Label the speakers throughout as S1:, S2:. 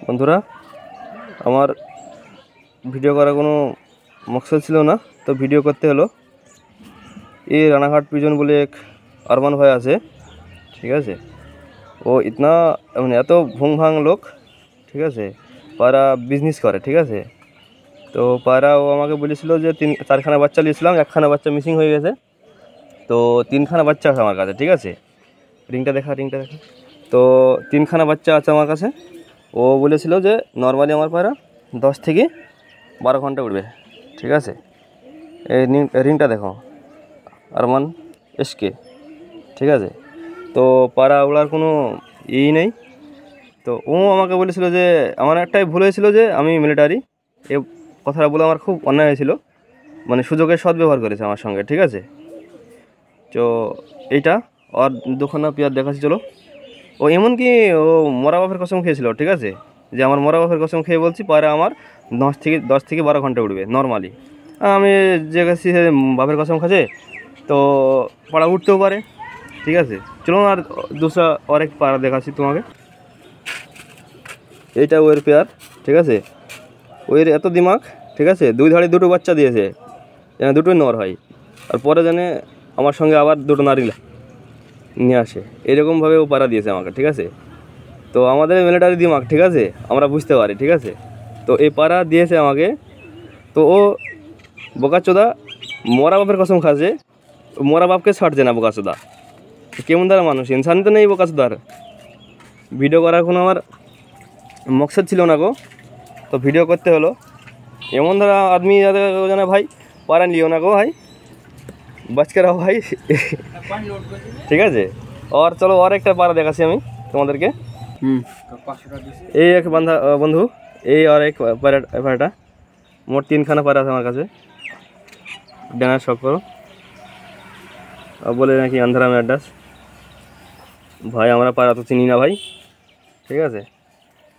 S1: বন্ধুরা, আমার ভিডিও করার কোনো মকসদ ছিল না, তো ভিডিও করতে হলো। এই রানাঘাট পিজন বলে এক আরমান ভাই আছে, ঠিক আছে। ও ইতনা মানে এত ভুং ভাং লোক, ঠিক আছে। পায়রা বিজনেস করে, ঠিক আছে। তো পায়রা ও আমাকে বলেছিল যে 4খানা বাচ্চা নিয়েছিলাম, 1খানা বাচ্চা মিসিং হয়ে গেছে। তো 3খানা বাচ্চা আছে আমার কাছে, ঠিক আছে। রিংটা দেখা। তো 3খানা বাচ্চা আছে আমার কাছে। ও বলেছিল যে নর্মালি আমার পায়রা 10 থেকে 12 ঘন্টা উঠবে, ঠিক আছে। এই রিংটা দেখো, আরমান এসকে, ঠিক আছে। তো পায়রা ওড়ার কোনো ইই নেই। তো ও আমাকে বলেছিল যে আমার একটাই ভুল হয়েছিল যে আমি মিলিটারি, এ কথাটা বলে আমার খুব অন্যায় হয়েছিল। মানে সুযোগের সদ্ব্যবহার করেছে আমার সঙ্গে, ঠিক আছে। তো এইটা আর 2খানা পেয়ার দেখাচ্ছি, চলো। ও এমনকি ও মরা বাপের কসম খেয়েছিল, ঠিক আছে। যে আমার মরা বাপের কসম খেয়ে বলছি পায়রা আমার 10 থেকে 12 ঘন্টা উঠবে নর্মালি। আমি যে গেছি বাপের কসম খাচ্ছে, তো পায়রা উঠতেও পারে, ঠিক আছে। চলো আর আরেক পায়রা দেখাচ্ছি তোমাকে। এইটা ওয়ের পেয়ার, ঠিক আছে। ওয়ের এত দিমাগ, ঠিক আছে। 2 ধারে 2টো বাচ্চা দিয়েছে, যেন 2টোই নর হয়। আর পরে জানে আমার সঙ্গে আবার 2টো নারী নিয়ে আসে, এরকমভাবে ও পায়রা দিয়েছে আমাকে, ঠিক আছে। তো আমাদের মিলিটারি দিমাগ, ঠিক আছে, আমরা বুঝতে পারি, ঠিক আছে। তো এই পায়রা দিয়েছে আমাকে। তো ও বোকাচোদা মরা বাপের কসম খাচ্ছে, মরা বাপকে ছাড়ছে না বোকাচোদা। কেমন দ্বারা মানুষ, ইনসান তো নেই বোকাচোদার। ভিডিও করার কোনো আমার মকসদ ছিল না গো, তো ভিডিও করতে হলো। এমন দ্বারা আদমি যাতে জানে ভাই, পায়রা নিও না গো ভাই, বাঁচকে রাখো ভাই, ঠিক আছে। আর চলো আর একটা পায়রা দেখাচ্ছি আমি তোমাদেরকে। এই এক বন্ধু, এই আর এক পায়রাটা। মোট 3খানা পায়রা আছে আমার কাছে। ডানার শখ করো বলে নাকি আন্ধারাম অ্যাড্রেস। ভাই আমরা পায়রা তো চিনি না ভাই, ঠিক আছে।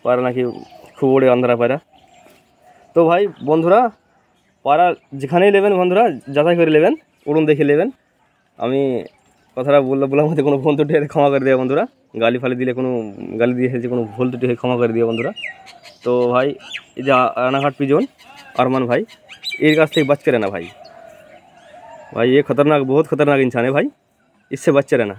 S1: পায়রা নাকি খুব ওড়ে আন্ধারা পায়রা। তো ভাই বন্ধুরা, পায়রা যেখানেই নেবেন বন্ধুরা যাচাই করে নেবেন, উড়ুন দেখে নেবেন। আমি কথাটা বললাম মধ্যে কোনো ভুল ত্রুটি ক্ষমা করে দেবে বন্ধুরা। গালি ফালি দিলে কোনো গালি দিয়ে যে কোনো ভুল ত্রুটি ক্ষমা করে দিও বন্ধুরা। তো ভাই এই যে রানাঘাট পিজন আরমান ভাই, এর কাছ থেকে বাঁচ করে না भाई। ये खतरनाक, बहुत खतरनाक इंसान है भाई, इससे बच रहना।